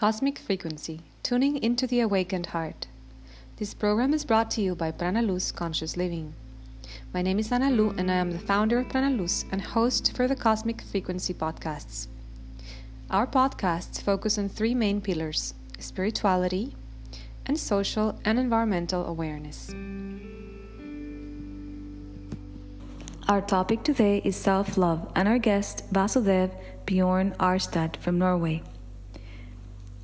Cosmic Frequency, Tuning into the Awakened Heart. This program is brought to you by Prana Luz Conscious Living. My name is Ana Lu and I am the founder of Prana Luz and host for the Cosmic Frequency podcasts. Our podcasts focus on three main pillars: spirituality and social and environmental awareness. Our topic today is self-love and our guest Vasudev Bjørn Årstad from Norway.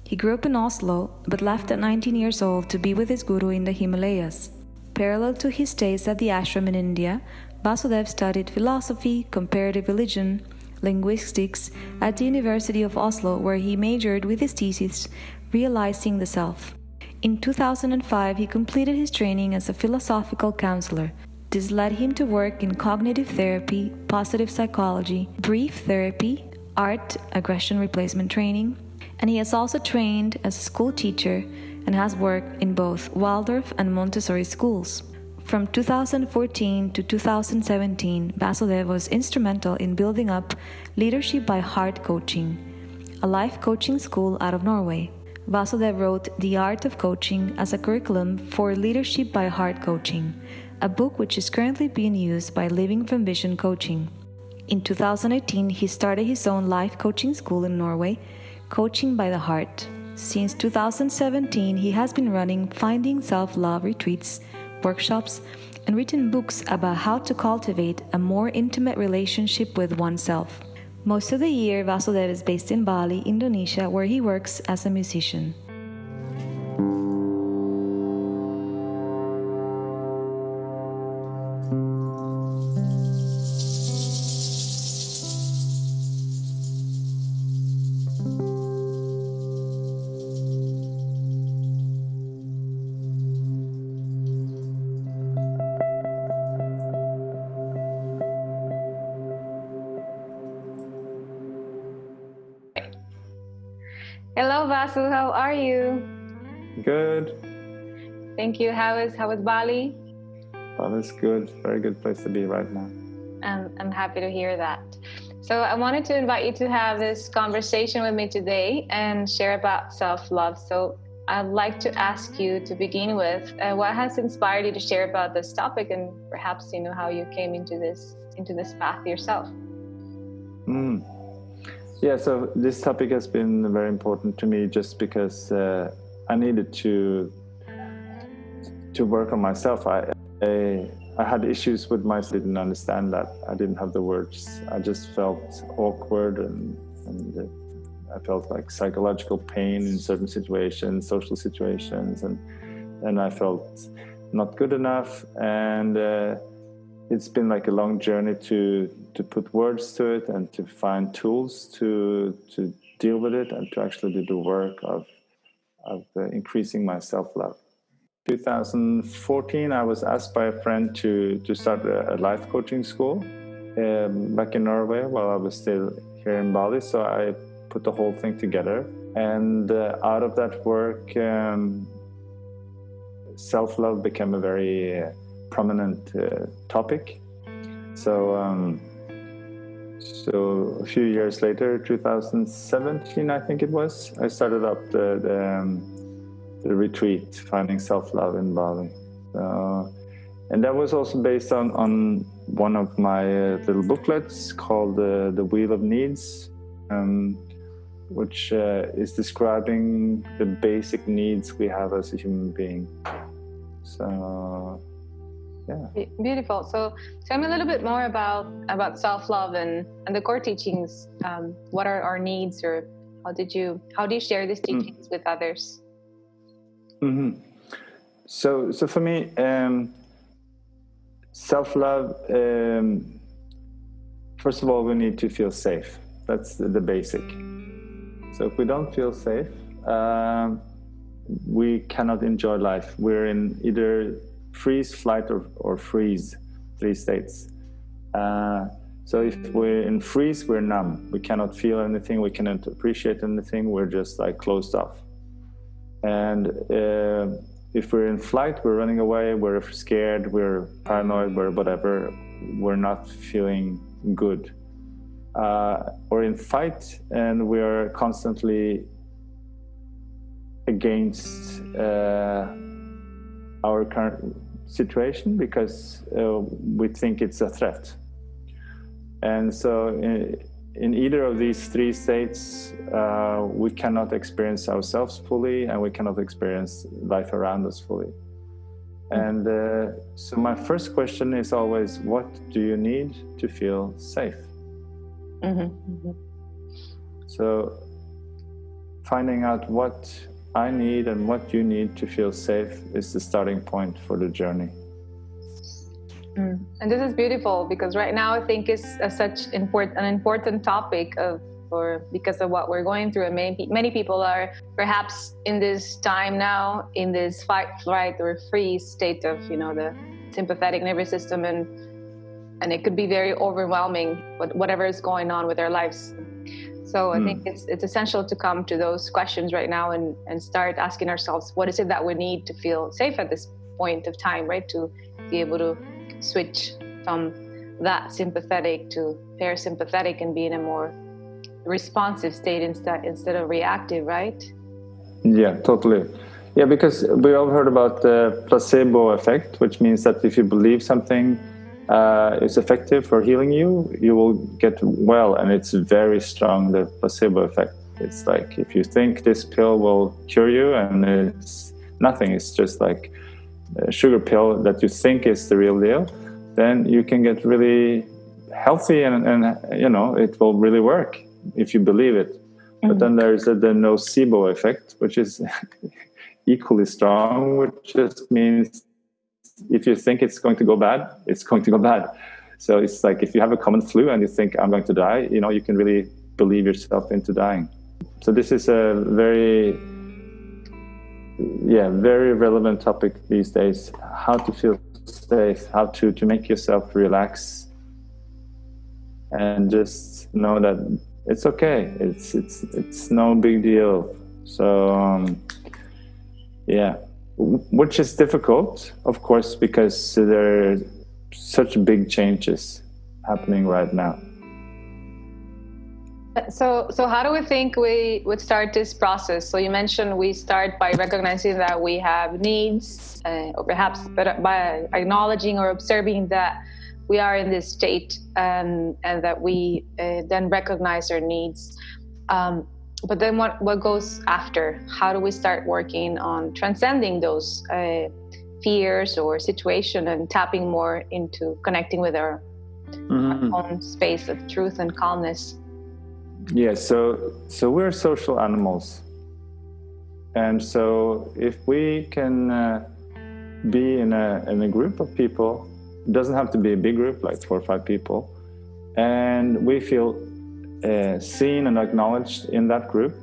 He grew up in Oslo, but left at 19 years old to be with his guru in the Himalayas. Parallel to his stays at the ashram in India, Vasudev studied philosophy, comparative religion, linguistics at the University of Oslo, where he majored with his thesis, Realizing the Self. In 2005, he completed his training as a philosophical counselor. This led him to work in cognitive therapy, positive psychology, brief therapy, art, aggression replacement training, and he has also trained as a school teacher and has worked in both Waldorf and Montessori schools. From 2014 to 2017, Vasudev was instrumental in building up Leadership by Heart Coaching, a life coaching school out of Norway. Vasudev wrote The Art of Coaching as a curriculum for Leadership by Heart Coaching, a book which is currently being used by Living from Vision Coaching. In 2018, he started his own life coaching school in Norway, Coaching by the Heart. Since 2017, he has been running Finding Self-Love retreats, workshops, and written books about how to cultivate a more intimate relationship with oneself. Most of the year, Vasudev is based in Bali, Indonesia, where he works as a musician. Hello Vasu, how are you? Good. Thank you. How is Bali? Bali's good. Very good place to be right now. I'm happy to hear that. So I wanted to invite you to have this conversation with me today and share about self-love. So I'd like to ask you to begin with, what has inspired you to share about this topic, and perhaps how you came into this path yourself. Yeah, so this topic has been very important to me just because I needed to work on myself. I had issues with myself. I didn't understand that. I didn't have the words. I just felt awkward and I felt like psychological pain in certain situations, social situations, and I felt not good enough. And it's been like a long journey to put words to it and to find tools to deal with it and to actually do the work of increasing my self-love. 2014, I was asked by a friend to start a life coaching school back in Norway while I was still here in Bali. So I put the whole thing together. And out of that work, self-love became a very prominent topic. So a few years later, 2017, I think it was, I started up the retreat, Finding Self-Love in Bali. And that was also based on one of my little booklets called The Wheel of Needs, which is describing the basic needs we have as a human being. So, yeah. Beautiful. So tell me a little bit more about self-love and the core teachings. What are our needs, or how do you share these teachings with others? Mm-hmm. So for me, self-love, first of all, we need to feel safe. That's the basic. So if we don't feel safe, we cannot enjoy life. We're in either freeze, flight, or freeze, 3 states. So if we're in freeze, we're numb. We cannot feel anything. We cannot appreciate anything. We're just like closed off. And if we're in flight, we're running away. We're scared. We're paranoid. We're whatever. We're not feeling good. Or in fight, and we're constantly against our current situation because we think it's a threat. And so in either of these three states, we cannot experience ourselves fully, and we cannot experience life around us fully. And so my first question is always, what do you need to feel safe? So finding out what I need and what you need to feel safe is the starting point for the journey. And this is beautiful, because right now I think it's such an important topic because of what we're going through, and many people are perhaps in this time now in this fight, flight, or freeze state of the sympathetic nervous system, and it could be very overwhelming with whatever is going on with their lives. So I think it's essential to come to those questions right now and start asking ourselves, what is it that we need to feel safe at this point of time, right? To be able to switch from that sympathetic to parasympathetic and be in a more responsive state instead of reactive, right? Yeah, totally. Yeah, because we all heard about the placebo effect, which means that if you believe something is effective for healing you, you will get well, and it's very strong, the placebo effect. It's like if you think this pill will cure you, and it's nothing, it's just like a sugar pill that you think is the real deal, then you can get really healthy, and it will really work if you believe it. But then there's the nocebo effect, which is equally strong, which just means if you think it's going to go bad, it's going to go bad. So it's like if you have a common flu and you think I'm going to die, you can really believe yourself into dying. So this is a very relevant topic these days, how to feel safe, how to make yourself relax and just know that it's okay. It's no big deal. So which is difficult, of course, because there are such big changes happening right now. So how do we think we would start this process? So you mentioned we start by recognizing that we have needs, or perhaps by acknowledging or observing that we are in this state, and that we then recognize our needs. But then what goes after? How do we start working on transcending those fears or situation and tapping more into connecting with our own space of truth and calmness? Yeah, so we're social animals. And so if we can be in a group of people, it doesn't have to be a big group, like 4 or 5 people, and we feel seen and acknowledged in that group,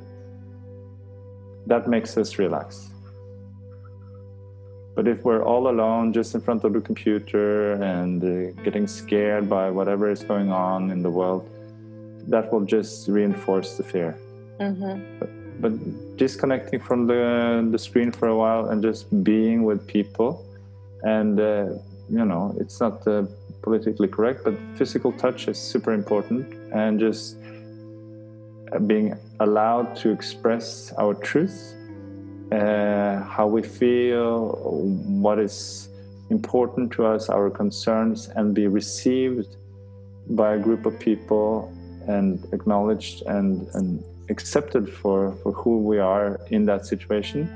that makes us relax. But if we're all alone, just in front of the computer and getting scared by whatever is going on in the world, that will just reinforce the fear. But disconnecting from the screen for a while and just being with people, and it's not politically correct, but physical touch is super important, and just being allowed to express our truth, how we feel, what is important to us, our concerns, and be received by a group of people and acknowledged and accepted for who we are in that situation,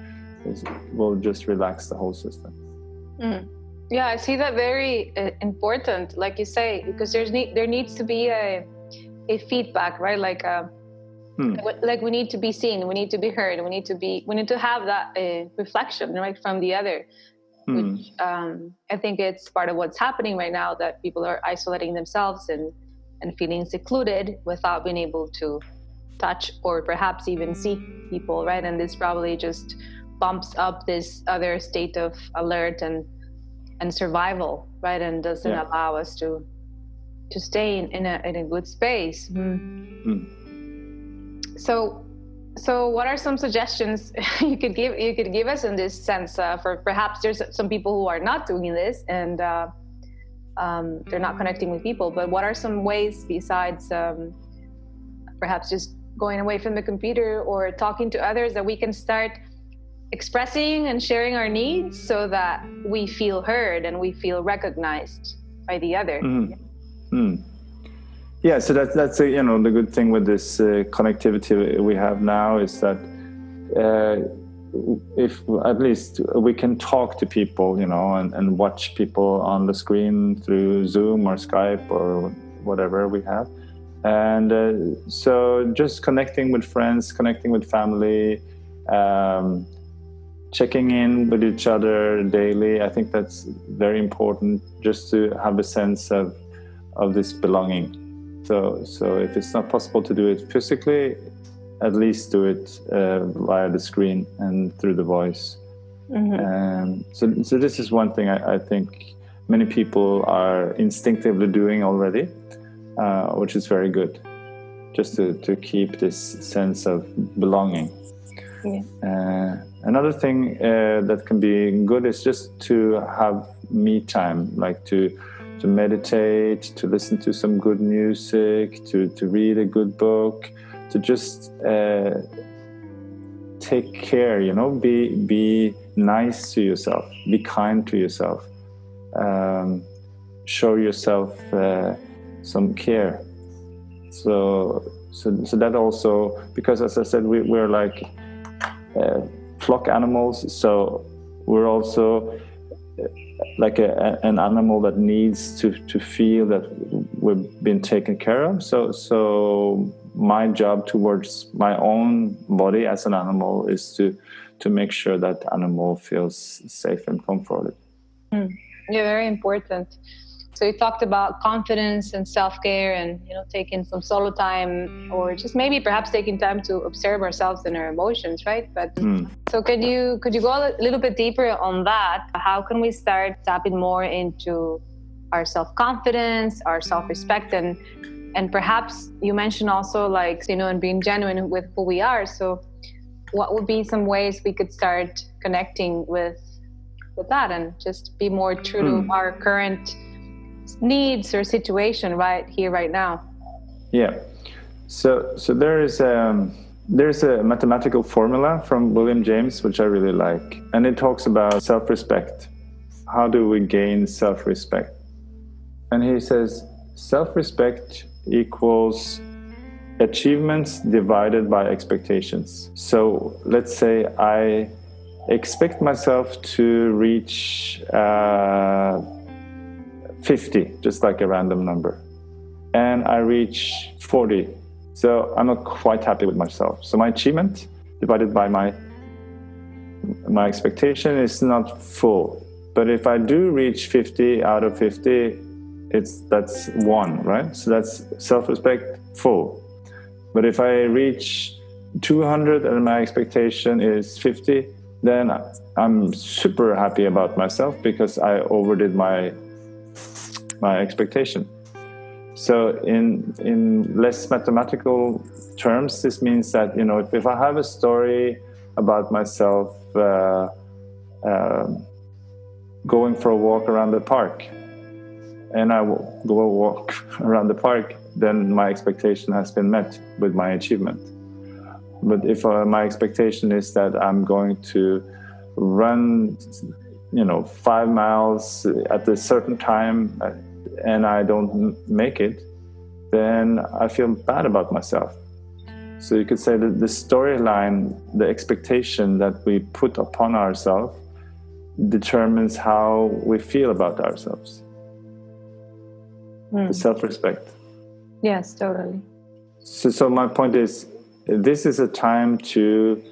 will just relax the whole system. Yeah, I see that very important, like you say, because there needs to be a feedback, right? Like we need to be seen, we need to be heard, we need to have that reflection, right, from the other. Which I think it's part of what's happening right now, that people are isolating themselves and feeling secluded without being able to touch or perhaps even see people, right? And this probably just bumps up this other state of alert and survival, right? And doesn't allow us to stay in a good space. So what are some suggestions you could give us in this sense, for perhaps there's some people who are not doing this and they're not connecting with people, but what are some ways besides perhaps just going away from the computer or talking to others that we can start expressing and sharing our needs so that we feel heard and we feel recognized by the other. Yeah, so that's you know, the good thing with this connectivity we have now is that if at least we can talk to people, you know, and watch people on the screen through Zoom or Skype or whatever we have. And so just connecting with friends, connecting with family, checking in with each other daily, I think that's very important, just to have a sense of this belonging. So if it's not possible to do it physically, at least do it via the screen and through the voice. So this is one thing I think many people are instinctively doing already, which is very good, just to keep this sense of belonging. Another thing that can be good is just to have me time, like to meditate, to listen to some good music, to read a good book, to just take care, you know, be nice to yourself, be kind to yourself, show yourself some care. So that also, because as I said, we're like flock animals, so we're also like an animal that needs to feel that we've been taken care of. So my job towards my own body as an animal is to make sure that animal feels safe and comforted. Yeah, very important. So you talked about confidence and self-care and, you know, taking some solo time, or just maybe perhaps taking time to observe ourselves and our emotions, right? But so could you go a little bit deeper on that? How can we start tapping more into our self-confidence, our self-respect, and perhaps you mentioned also, like, you know, and being genuine with who we are. So what would be some ways we could start connecting with that and just be more true to our current needs or situation right here, right now? Yeah. So there's a mathematical formula from William James, which I really like. And it talks about self-respect. How do we gain self-respect? And he says, self-respect equals achievements divided by expectations. So let's say I expect myself to reach 50, just like a random number, and I reach 40. So I'm not quite happy with myself. So my achievement divided by my expectation is not full. But if I do reach 50 out of 50, that's 1, right? So that's self-respect full. But if I reach 200 and my expectation is 50, then I'm super happy about myself because I overdid my expectation. So in less mathematical terms, this means that, you know, if I have a story about myself going for a walk around the park, and I will go a walk around the park, then my expectation has been met with my achievement. But if my expectation is that I'm going to run, you know, 5 miles at a certain time and I don't make it, then I feel bad about myself. So you could say that the storyline, the expectation that we put upon ourselves determines how we feel about ourselves. The self-respect. Yes, totally. So my point is, this is a time to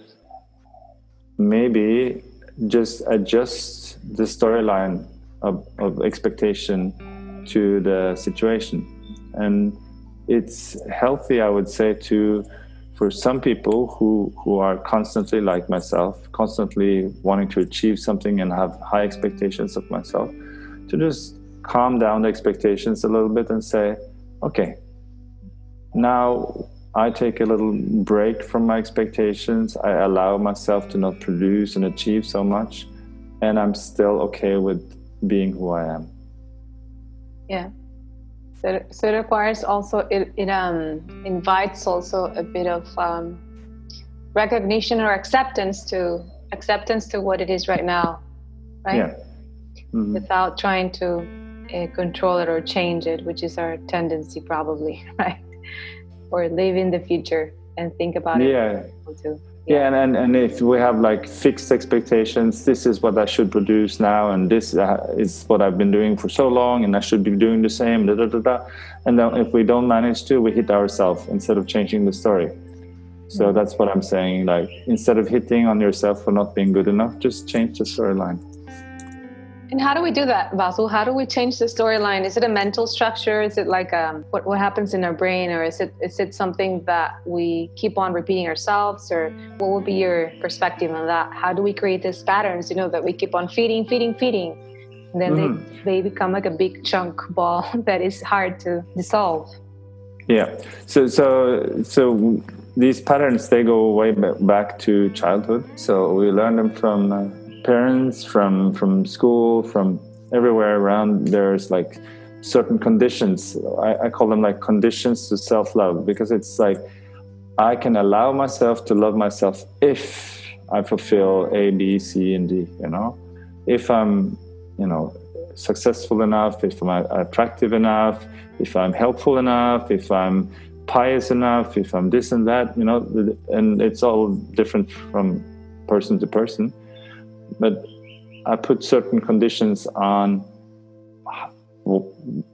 maybe just adjust the storyline of expectation to the situation. And it's healthy, I would say, for some people who are constantly, like myself, constantly wanting to achieve something and have high expectations of myself, to just calm down the expectations a little bit and say, okay, now I take a little break from my expectations. I allow myself to not produce and achieve so much, and I'm still okay with being who I am. Yeah. So it requires also, it invites also a bit of recognition or acceptance to acceptance to what it is right now, right? Yeah. Mm-hmm. Without trying to control it or change it, which is our tendency probably, right? Or live in the future and think about it. Yeah, and if we have like fixed expectations, this is what I should produce now, and this is what I've been doing for so long, and I should be doing the same, and then if we don't manage to, we hit ourselves instead of changing the story. So that's what I'm saying, like instead of hitting on yourself for not being good enough, just change the storyline. And how do we do that, Vasu? How do we change the storyline? Is it a mental structure? Is it like what happens in our brain? Or is it something that we keep on repeating ourselves? Or what would be your perspective on that? How do we create these patterns, that we keep on feeding? And then they become like a big chunk ball that is hard to dissolve. Yeah. So these patterns, they go way back to childhood. So we learn them from parents, from school, from everywhere around. There's like certain conditions. I call them like conditions to self-love, because it's like I can allow myself to love myself if I fulfill A, B, C, and D, if I'm, successful enough, if I'm attractive enough, if I'm helpful enough, if I'm pious enough, if I'm this and that, and it's all different from person to person. But I put certain conditions on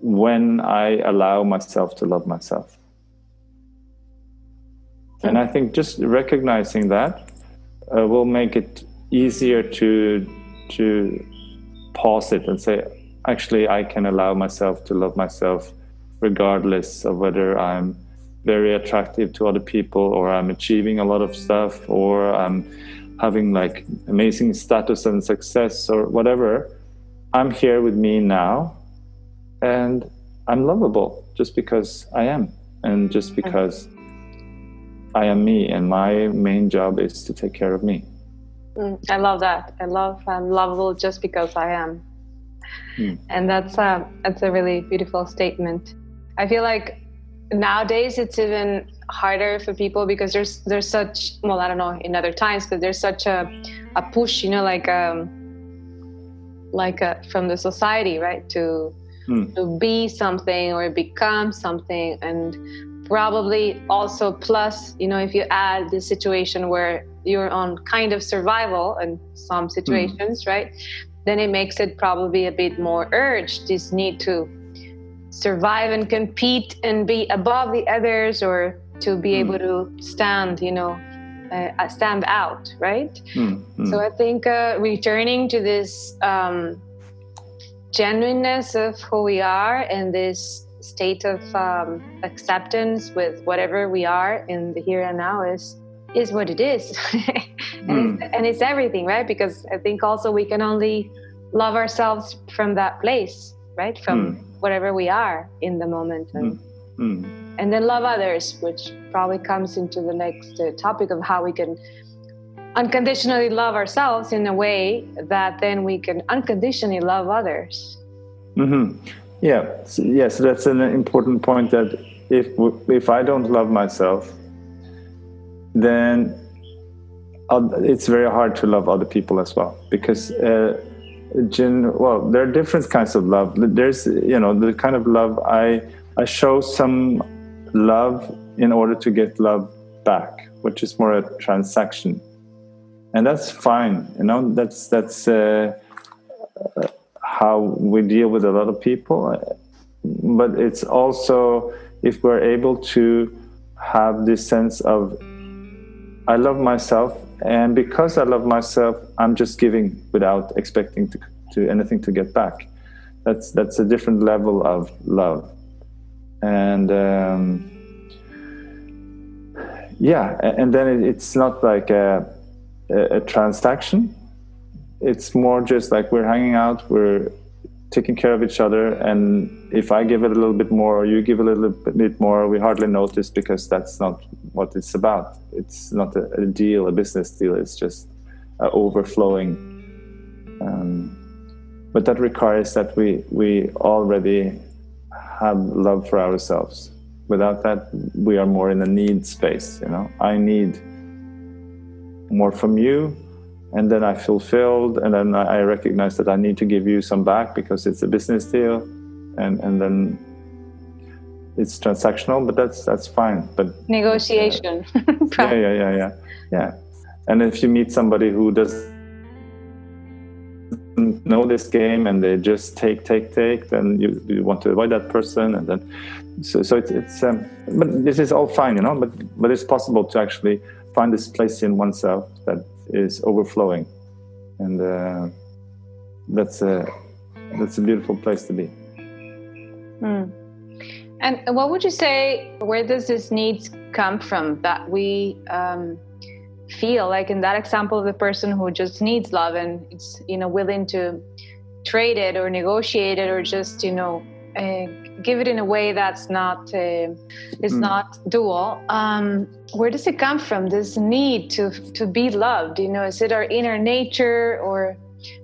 when I allow myself to love myself. And I think just recognizing that will make it easier to pause it and say, actually, I can allow myself to love myself regardless of whether I'm very attractive to other people, or I'm achieving a lot of stuff, or I'm having like amazing status and success, or whatever. I'm here with me now, and I'm lovable just because I am, and just because I am me, and my main job is to take care of me. I love that. I'm lovable just because I am. And that's a really beautiful statement. I feel like nowadays it's even harder for people, because there's such, well, I don't know in other times, but there's such a push, from the society, right, to be something or become something. And probably also plus, if you add the situation where you're on kind of survival in some situations, right, then it makes it probably a bit more urged, this need to survive and compete and be above the others, or to be able to stand, stand out, right? So I think returning to this genuineness of who we are, and this state of acceptance with whatever we are in the here and now is what it is. and it's everything, right? Because I think also we can only love ourselves from that place, right? From whatever we are in the moment, and then love others, which probably comes into the next topic of how we can unconditionally love ourselves in a way that then we can unconditionally love others. Yeah. So that's an important point, that if I don't love myself, then it's very hard to love other people as well, because there are different kinds of love. There's the kind of love I show some love in order to get love back, which is more a transaction, and that's fine. That's how we deal with a lot of people. But it's also, if we're able to have this sense of, I love myself, and because I love myself, I'm just giving without expecting to anything to get back. That's a different level of love. And and then it's not like a transaction. It's more just like we're hanging out, we're taking care of each other, and if I give it a little bit more, or you give a little bit more, we hardly notice, because that's not what it's about. It's not a deal, a business deal. It's just overflowing. But that requires that we already have love for ourselves. Without that, we are more in a need space. I need more from you, and then I fulfilled, and then I recognize that I need to give you some back because it's a business deal, and then it's transactional, but that's fine. But negotiation. Yeah. And if you meet somebody who doesn't know this game and they just take, then you want to avoid that person, and then so it's but this is all fine, but it's possible to actually find this place in oneself that is overflowing, and that's a beautiful place to be. And what would you say, where does this need come from that we feel like in that example of the person who just needs love and it's willing to trade it or negotiate it or just give it in a way that's not not dual? Where does it come from, this need to be loved? Is it our inner nature? Or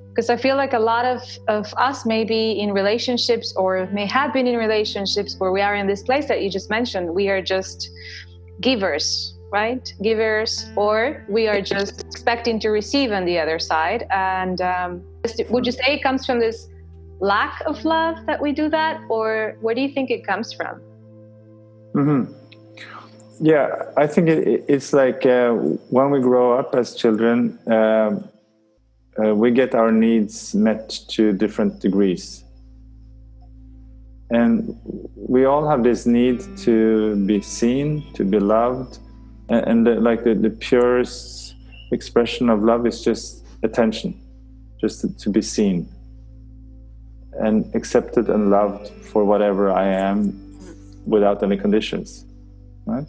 because I feel like a lot of us may be in relationships or may have been in relationships where we are in this place that you just mentioned. We are just givers, right? Givers, or we are just expecting to receive on the other side. And would you say it comes from this lack of love that we do that? Or where do you think it comes from? Mm-hmm. Yeah, I think it's like when we grow up as children, we get our needs met to different degrees. And we all have this need to be seen, to be loved. And the purest expression of love is just attention, just to be seen and accepted and loved for whatever I am without any conditions, right?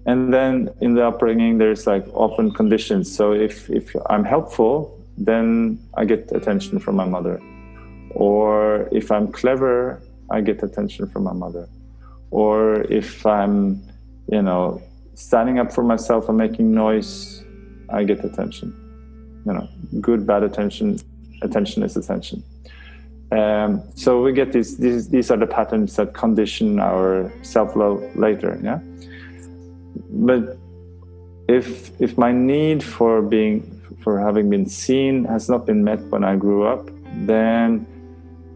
And then in the upbringing, there's often conditions. So if I'm helpful, then I get attention from my mother. Or if I'm clever, I get attention from my mother. Or if I'm, standing up for myself and making noise, I get attention. Good, bad attention. Attention is attention. So we get these are the patterns that condition our self-love later. Yeah. But if my need for having been seen has not been met when I grew up, then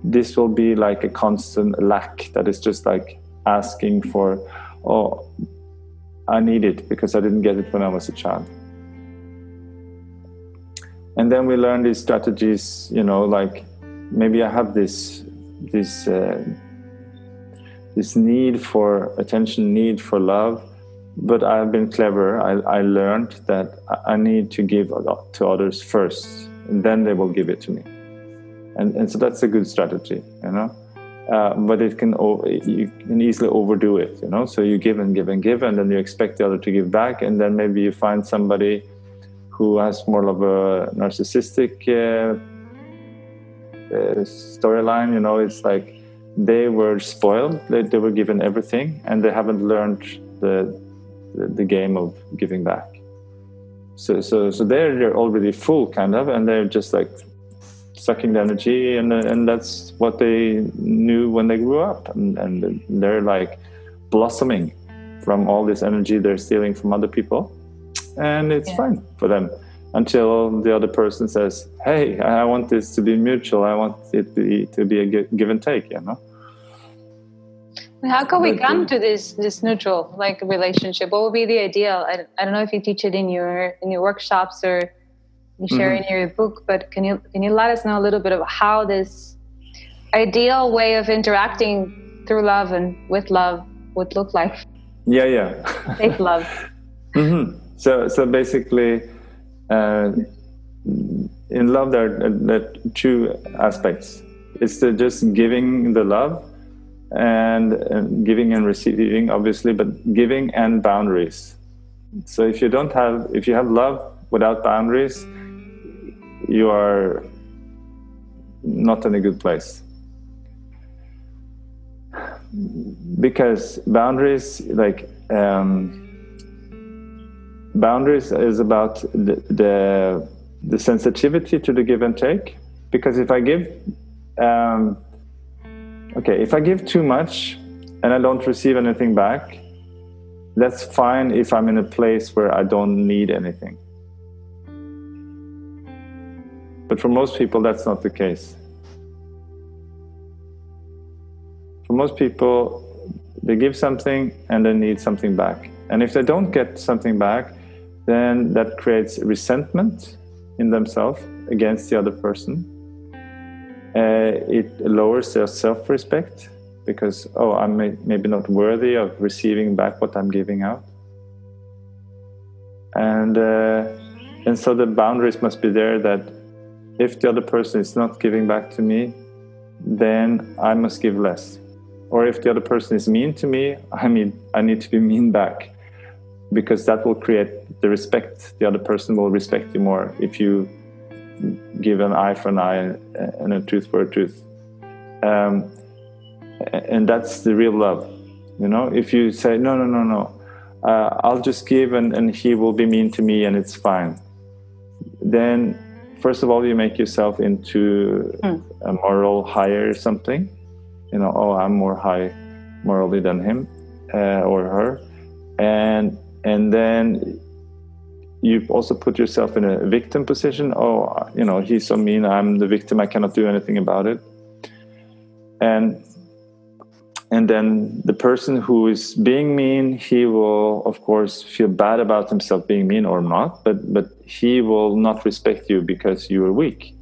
this will be like a constant lack that is just like asking for, I need it because I didn't get it when I was a child. And then we learn these strategies, maybe I have this need for attention, need for love, but I've been clever. I learned that I need to give to others first, and then they will give it to me. And so that's a good strategy, but you can easily overdo it, so you give and give and give, and then you expect the other to give back, and then maybe you find somebody who has more of a narcissistic storyline. It's like they were spoiled, they were given everything, and they haven't learned the game of giving back. So they're already full, kind of, and they're just like sucking the energy, and that's what they knew when they grew up, and they're like blossoming from all this energy they're stealing from other people, and it's fine for them until the other person says, "Hey, I want this to be mutual. I want it to be a give and take," How can we come to this neutral relationship? What would be the ideal? I don't know if you teach it in your workshops or you share in your book, but can you let us know a little bit of how this ideal way of interacting through love and with love would look like? Yeah. Safe love. Mm-hmm. So basically, in love there are two aspects. It's just giving the love, and giving and receiving, obviously, but giving and boundaries. So if you have love without boundaries, you are not in a good place. Because boundaries is about the sensitivity to the give and take. Because if I give, if I give too much and I don't receive anything back, that's fine if I'm in a place where I don't need anything. But for most people, that's not the case. For most people, they give something and they need something back. And if they don't get something back, then that creates resentment in themselves against the other person. It lowers their self-respect because, oh, I'm maybe not worthy of receiving back what I'm giving out. And so the boundaries must be there that if the other person is not giving back to me, then I must give less. Or if the other person is mean to me, I need to be mean back, because that will create the respect. The other person will respect you more if you give an eye for an eye and a tooth for a tooth. And that's the real love. You know, if you say, no, I'll just give and he will be mean to me and it's fine, then first of all, you make yourself into a moral higher something. You know, oh, I'm more high morally than him or her. And then you also put yourself in a victim position. Oh, you know, he's so mean, I'm the victim, I cannot do anything about it. And then the person who is being mean, he will, of course, feel bad about himself being mean or not, but he will not respect you because you are weak.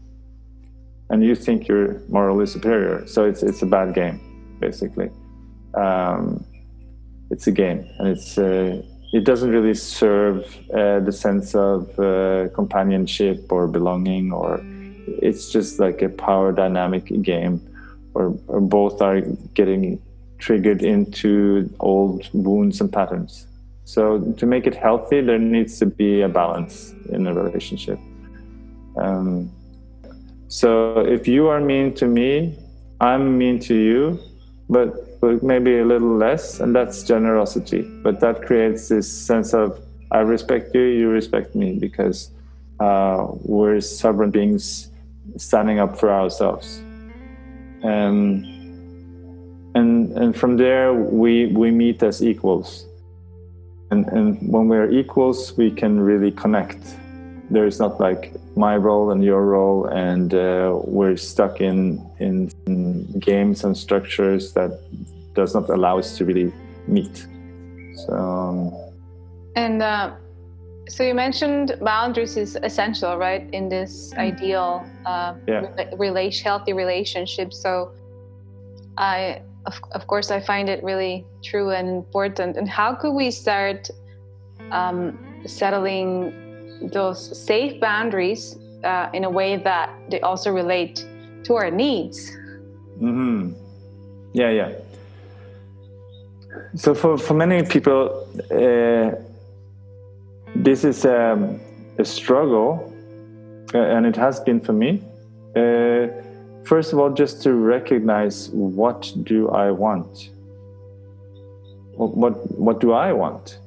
And you think you're morally superior. So it's a bad game, basically. It's a game, and it doesn't really serve the sense of companionship or belonging, or it's just like a power dynamic game where both are getting triggered into old wounds and patterns. So to make it healthy, there needs to be a balance in a relationship. So if you are mean to me, I'm mean to you, but maybe a little less, and that's generosity. But that creates this sense of, I respect you, you respect me, because we're sovereign beings standing up for ourselves. And from there, we meet as equals. And when we're equals, we can really connect. There is not like my role and your role, and we're stuck in games and structures that does not allow us to really meet. So you mentioned boundaries is essential, right, in this ideal healthy relationship. So of course I find it really true and important. And how could we start settling those safe boundaries in a way that they also relate to our needs? Mm-hmm. Yeah. So for many people, this is a struggle, and it has been for me. First of all, just to recognize, what do I want? What do I want?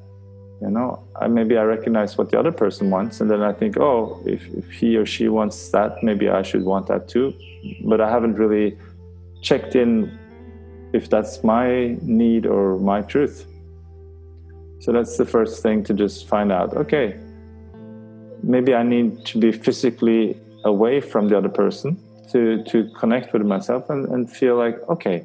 You know, maybe I recognize what the other person wants, and then I think, oh, if he or she wants that, maybe I should want that too. But I haven't really checked in if that's my need or my truth. So that's the first thing, to just find out, okay, maybe I need to be physically away from the other person to connect with myself and feel like, okay,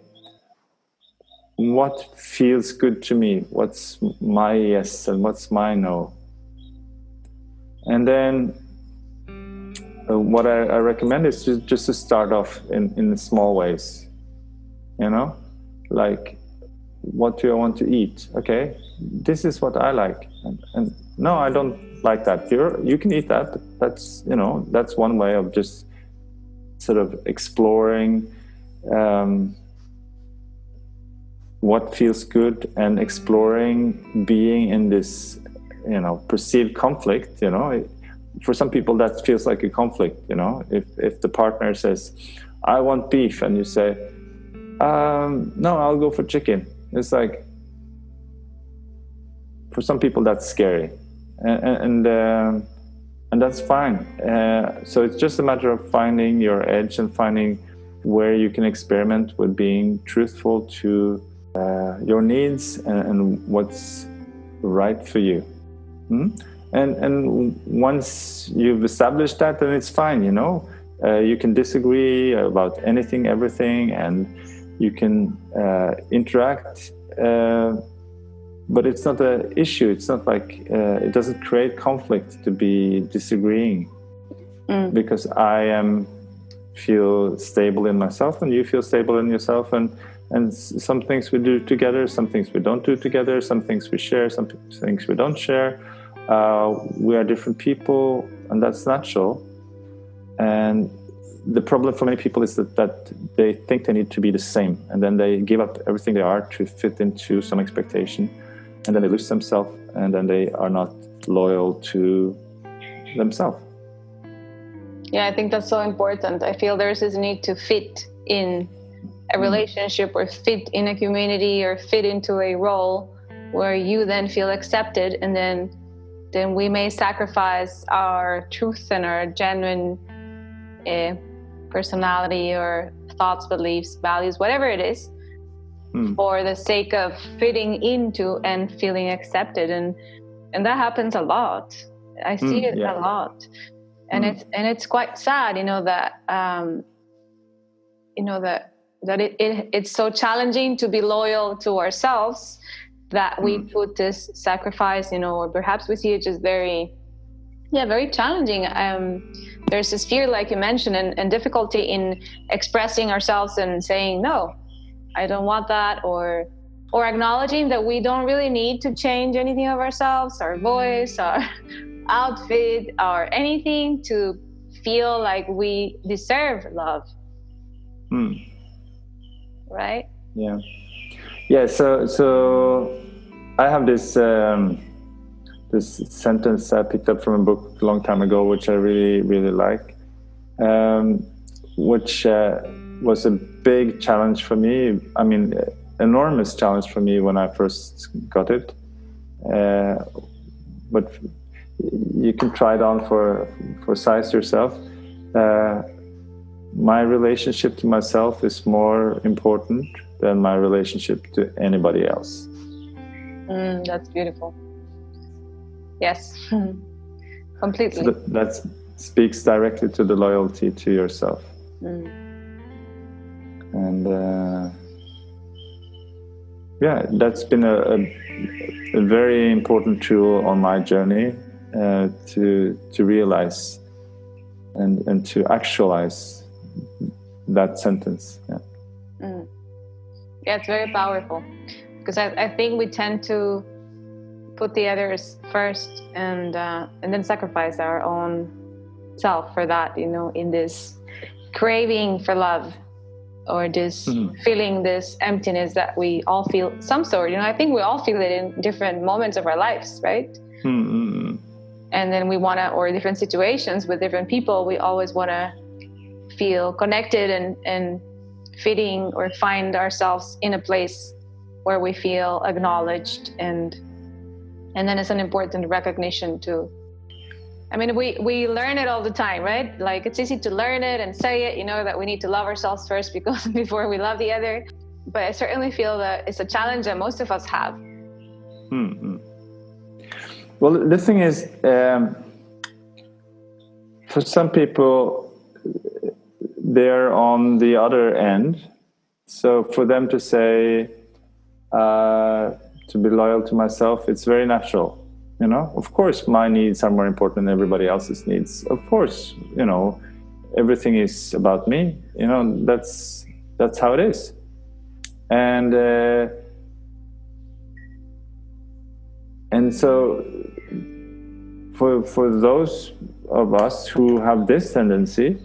what feels good to me? What's my yes and what's my no? And then what I recommend is just to start off in small ways. You know, like, what do I want to eat? Okay, this is what I like, and no, I don't like that. You can eat that, but that's one way of just sort of exploring what feels good, and exploring being in this, perceived conflict. For some people that feels like a conflict. If the partner says, I want beef, and you say, no, I'll go for chicken. It's like, for some people that's scary, and that's fine. So it's just a matter of finding your edge and finding where you can experiment with being truthful to your needs and what's right for you. And once you've established that, then it's fine. You can disagree about anything, everything, and you can interact, but it's not an issue. It's not like it doesn't create conflict to be disagreeing, because I feel stable in myself, and you feel stable in yourself, and some things we do together, some things we don't do together, some things we share, some things we don't share. We are different people, and that's natural. And the problem for many people is that they think they need to be the same, and then they give up everything they are to fit into some expectation, and then they lose themselves, and then they are not loyal to themselves. Yeah, I think that's so important. I feel there's this need to fit in a relationship, or fit in a community, or fit into a role where you then feel accepted, and then we may sacrifice our truth and our genuine personality or thoughts, beliefs, values, whatever it is, for the sake of fitting into and feeling accepted. And that happens a lot. I see it a lot. And it's quite sad, that it's so challenging to be loyal to ourselves, that we put this sacrifice, or perhaps we see it just very challenging. There's this fear, like you mentioned, and difficulty in expressing ourselves and saying, no, I don't want that, or acknowledging that we don't really need to change anything of ourselves, our voice, our outfit, or anything, to feel like we deserve love. Right? Yeah. So I have this sentence I picked up from a book a long time ago, which I really, really like, which was a big challenge for me. I mean, enormous challenge for me when I first got it. But you can try it on for size yourself. My relationship to myself is more important than my relationship to anybody else. That's beautiful. Yes, completely. So that speaks directly to the loyalty to yourself. And that's been a very important tool on my journey to realize and to actualize that sentence. Yeah, it's very powerful, because I think we tend to put the others first, and then sacrifice our own self for that, in this craving for love, or this feeling, this emptiness that we all feel some sort. I think we all feel it in different moments of our lives, right? And then we want to, or different situations with different people, we always want to feel connected and fitting, or find ourselves in a place where we feel acknowledged, and then it's an important recognition too. I mean, we learn it all the time, right? Like, it's easy to learn it and say it, that we need to love ourselves first before we love the other. But I certainly feel that it's a challenge that most of us have. Well, the thing is, for some people, they're on the other end. So for them to say, to be loyal to myself, it's very natural. Of course, my needs are more important than everybody else's needs. Of course, everything is about me. That's how it is. And so for those of us who have this tendency,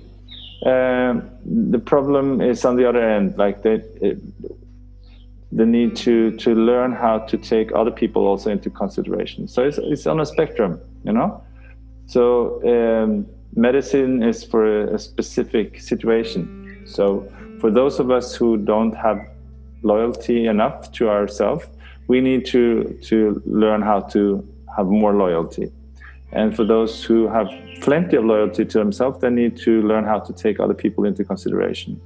the problem is on the other end, like the need to learn how to take other people also into consideration. So it's on a spectrum, So medicine is for a specific situation. So for those of us who don't have loyalty enough to ourselves, we need to learn how to have more loyalty. And for those who have plenty of loyalty to themselves, they need to learn how to take other people into consideration.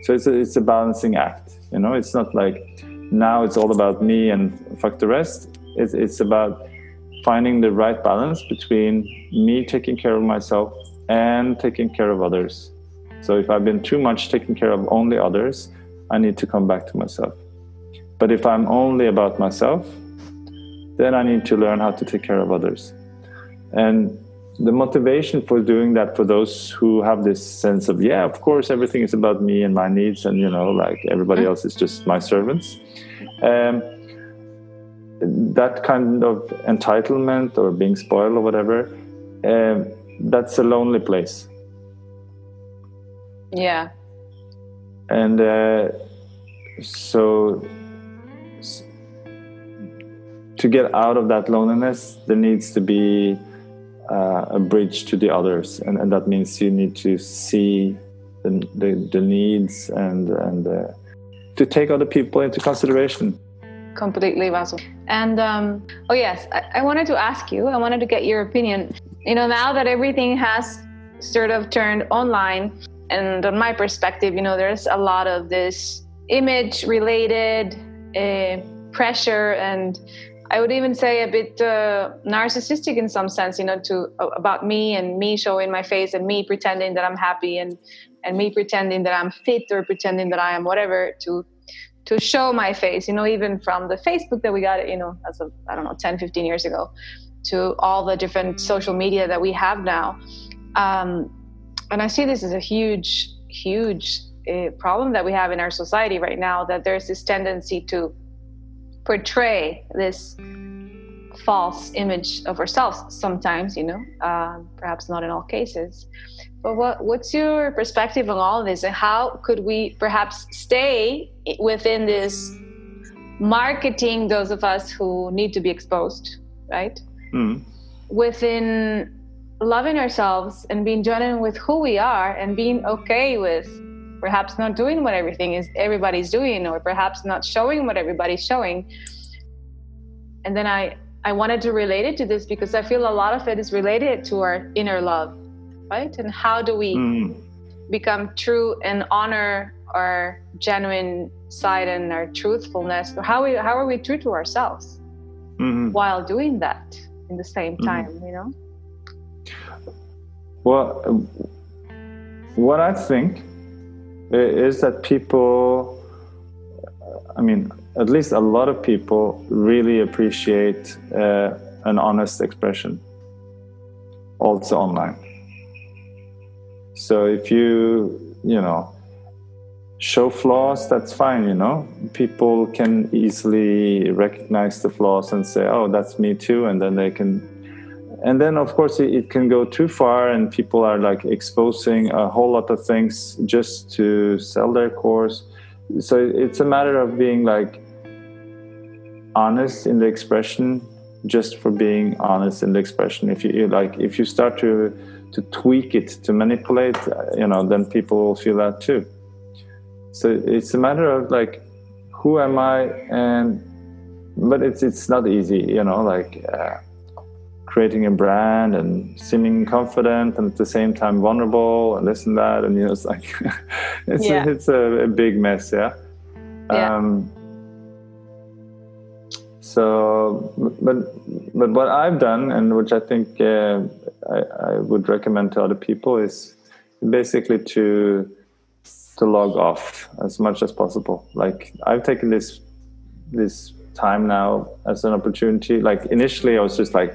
So it's a balancing act. It's not like now it's all about me and fuck the rest. It's about finding the right balance between me taking care of myself and taking care of others. So if I've been too much taking care of only others, I need to come back to myself. But if I'm only about myself, then I need to learn how to take care of others. And the motivation for doing that, for those who have this sense of, yeah, of course, everything is about me and my needs, and, you know, like everybody else is just my servants. That kind of entitlement or being spoiled or whatever, that's a lonely place. Yeah. And so to get out of that loneliness, there needs to be a bridge to the others, and that means you need to see the needs and to take other people into consideration. Completely, Vasu. And oh yes, I wanted to ask you, I wanted to get your opinion. You know, now that everything has sort of turned online, and on my perspective, you know, there's a lot of this image related pressure, and I would even say a bit narcissistic in some sense, you know, about me and me showing my face and me pretending that I'm happy and me pretending that I'm fit or pretending that I am whatever to show my face, you know, even from the Facebook that we got, you know, as of, I don't know, 10, 15 years ago, to all the different social media that we have now. And I see this as a huge, huge problem that we have in our society right now, that there's this tendency to portray this false image of ourselves sometimes, you know, perhaps not in all cases. But what's your perspective on all of this, and how could we perhaps stay within this marketing, those of us who need to be exposed, right? Within loving ourselves and being genuine with who we are and being okay with perhaps not doing what everybody's doing, or perhaps not showing what everybody's showing. And then I wanted to relate it to this because I feel a lot of it is related to our inner love, right? And how do we become true and honor our genuine side and our truthfulness? How are we true to ourselves while doing that in the same time, you know? Well, what I think is that people, I mean, at least a lot of people really appreciate an honest expression, also online. So if you know, show flaws, that's fine, you know. People can easily recognize the flaws and say, oh, that's me too, and then they can. And then, of course, it can go too far, and people are like exposing a whole lot of things just to sell their course. So it's a matter of being like honest in the expression, just for being honest in the expression. If you start to tweak it, to manipulate, you know, then people will feel that too. So it's a matter of like, who am I? But it's not easy, you know, like. Creating a brand and seeming confident and at the same time vulnerable and this and that, and you know, it's like it's a big mess, yeah. So, but what I've done, and which I think I would recommend to other people, is basically to log off as much as possible. Like I've taken this time now as an opportunity. Like initially, I was just like.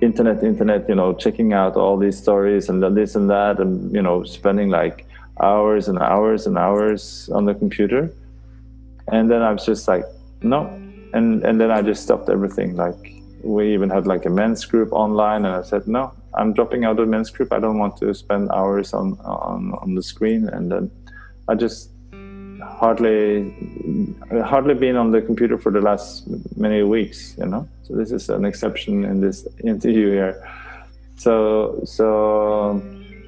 Internet, you know, checking out all these stories and this and that, and, you know, spending like hours and hours and hours on the computer. And then I was just like, no. And then I just stopped everything. Like we even had like a men's group online, and I said, no, I'm dropping out of the men's group. I don't want to spend hours on the screen. And then I just hardly been on the computer for the last many weeks, you know. So this is an exception in this interview here. So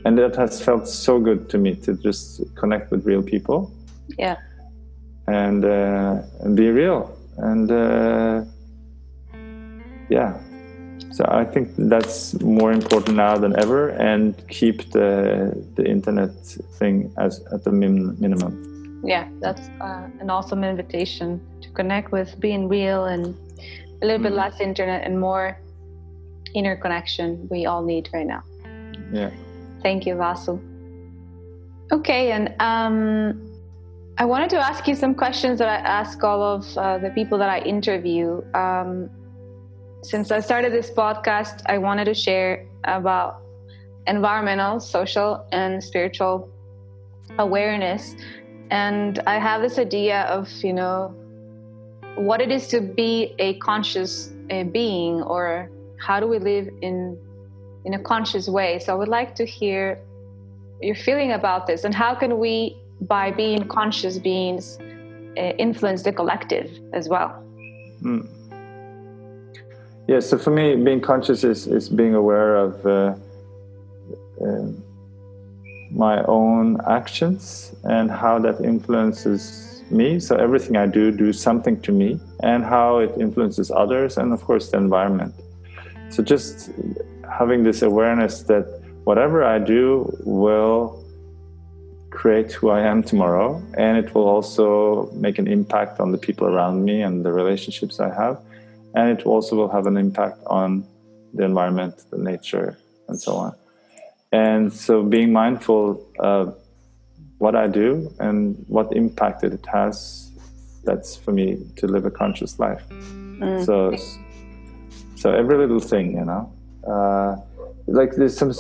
and that has felt so good to me, to just connect with real people. Yeah. And be real. And yeah. So I think that's more important now than ever, and keep the internet thing at the minimum. Yeah, that's an awesome invitation to connect with being real, and a little bit less internet and more inner connection we all need right now. Yeah. Thank you, Vasu. Okay, and I wanted to ask you some questions that I ask all of the people that I interview. Since I started this podcast, I wanted to share about environmental, social, and spiritual awareness. And I have this idea of, what it is to be a conscious being, or how do we live in a conscious way. So I would like to hear your feeling about this, and how can we, by being conscious beings, influence the collective as well? Yeah, so for me, being conscious is being aware of my own actions and how that influences me. So everything I do something to me, and how it influences others, and of course the environment. So just having this awareness that whatever I do will create who I am tomorrow, and it will also make an impact on the people around me and the relationships I have, and it also will have an impact on the environment, the nature, and so on. And so being mindful of what I do and what impact it has, that's for me to live a conscious life. So every little thing, like there's some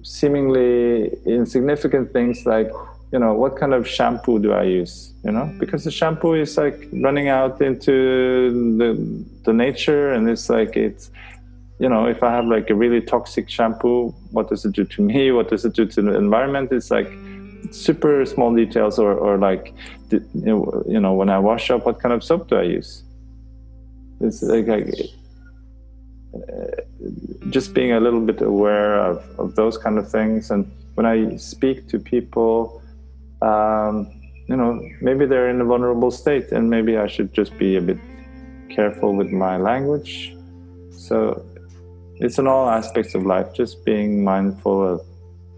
seemingly insignificant things, like, what kind of shampoo do I use? Because the shampoo is like running out into the nature, and it's like, if I have like a really toxic shampoo, what does it do to me? What does it do to the environment? It's like super small details, or like, when I wash up, what kind of soap do I use? It's like just being a little bit aware of those kind of things. And when I speak to people, maybe they're in a vulnerable state, and maybe I should just be a bit careful with my language. So it's in all aspects of life, just being mindful of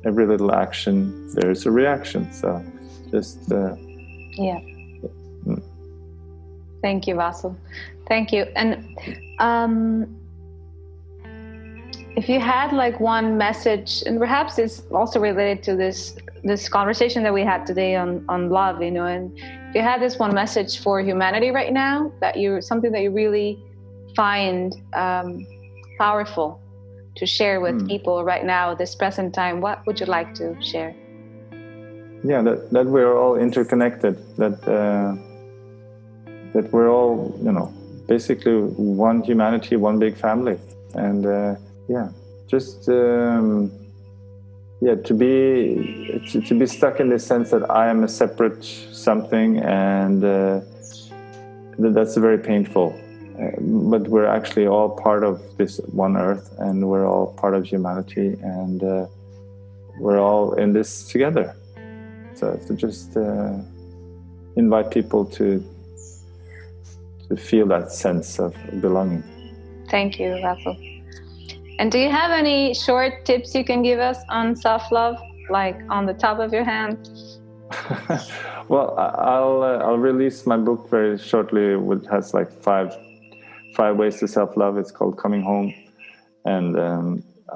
every little action. There's a reaction. So just yeah. Thank you, Vasu. Thank you. And if you had like one message, and perhaps it's also related to this conversation that we had today on love, and if you had this one message for humanity right now, something that you really find powerful to share with people right now, this present time, what would you like to share? Yeah, that we're all interconnected, that we're all, basically one humanity, one big family. And just to be stuck in the sense that I am a separate something, and that's very painful. But we're actually all part of this one earth, and we're all part of humanity, and we're all in this together. So just invite people to feel that sense of belonging. Thank you, Vasu. And do you have any short tips you can give us on self-love, like on the top of your hand? Well, I'll release my book very shortly, which has like five ways to self-love. It's called Coming Home, and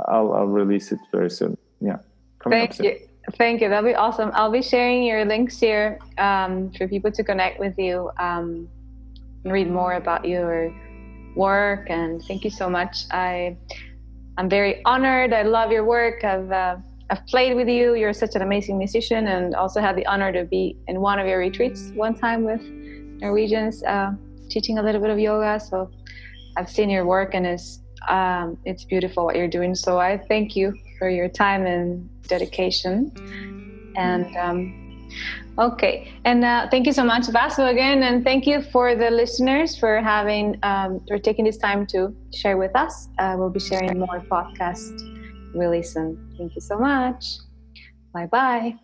I'll release it very soon. Yeah. Thank you. That'll be awesome. I'll be sharing your links here for people to connect with you and read more about your work. And thank you so much. I'm very honored. I love your work. I've played with you. You're such an amazing musician, and also had the honor to be in one of your retreats one time with Norwegians, teaching a little bit of yoga. So I've seen your work, and it's beautiful what you're doing. So I thank you for your time and dedication. And okay, and thank you so much, Vasu, again, and thank you for the listeners for taking this time to share with us. We'll be sharing more podcast really soon. Thank you so much. Bye-bye.